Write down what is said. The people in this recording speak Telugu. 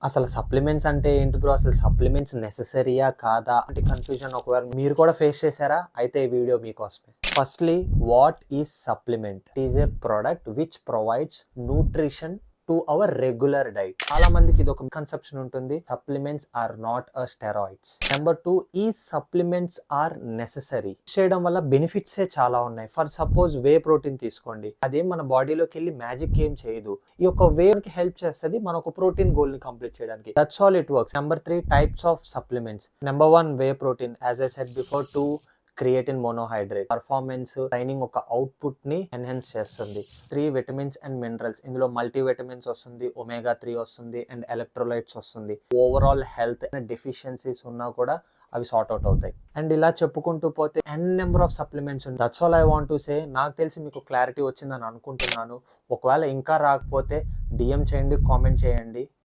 అసలు సప్లిమెంట్స్ అంటే ఏంటి బ్రో? అసలు సప్లిమెంట్స్ నెసెసరీయా కాదా అంటే కన్ఫ్యూజన్ ఒకవేళ మీరు కూడా ఫేస్ చేశారా? అయితే ఈ వీడియో మీకోసమే. Firstly, what is supplement? It is a product which provides nutrition to our regular diet. చాలా మందికి ఇది ఒక కన్సెప్షన్ ఉంటుంది, supplements are not a steroids. Number 2, ఈ సప్లిమెంట్స్ ఆర్ నెసెసరీ. చేయడం వల్ల బెనిఫిట్స్ చాలా ఉన్నాయి. ఫర్ సపోజ్ వే ప్రోటీన్ తీసుకోండి, అదేం మన బాడీలోకి వెళ్ళి మ్యాజిక్ ఏం చేయదు. ఈ యొక్క వే కి హెల్ప్ చేస్తుంది మన ఒక ప్రోటీన్ గోల్ ని కంప్లీట్ చేయడానికి. That's all it works. Number 3, types of supplements. Number 1, whey protein. As I said before. 2, creatine monohydrate. Performance training ఒక అవుట్పుట్ ని ఎన్హాన్స్ చేస్తుంది. 3, విటమిన్స్ అండ్ మినరల్స్. ఇందులో మల్టీ విటమిన్స్ వస్తుంది, ఒమేగా 3 వస్తుంది, అండ్ ఎలక్ట్రోలైట్స్ వస్తుంది. ఓవరాల్ హెల్త్ డెఫిషియన్సీస్ ఉన్నా కూడా అవి సార్ట్ అవుట్ అవుతాయి. అండ్ ఇలా చెప్పుకుంటూ పోతే ఎన్ నెంబర్ ఆఫ్ సప్లిమెంట్స్ ఉంది. That's all I want to say. నాకు తెలిసి మీకు క్లారిటీ వచ్చిందని అనుకుంటున్నాను. ఒకవేళ ఇంకా రాకపోతే డిఎం చేయండి, కామెంట్ చేయండి.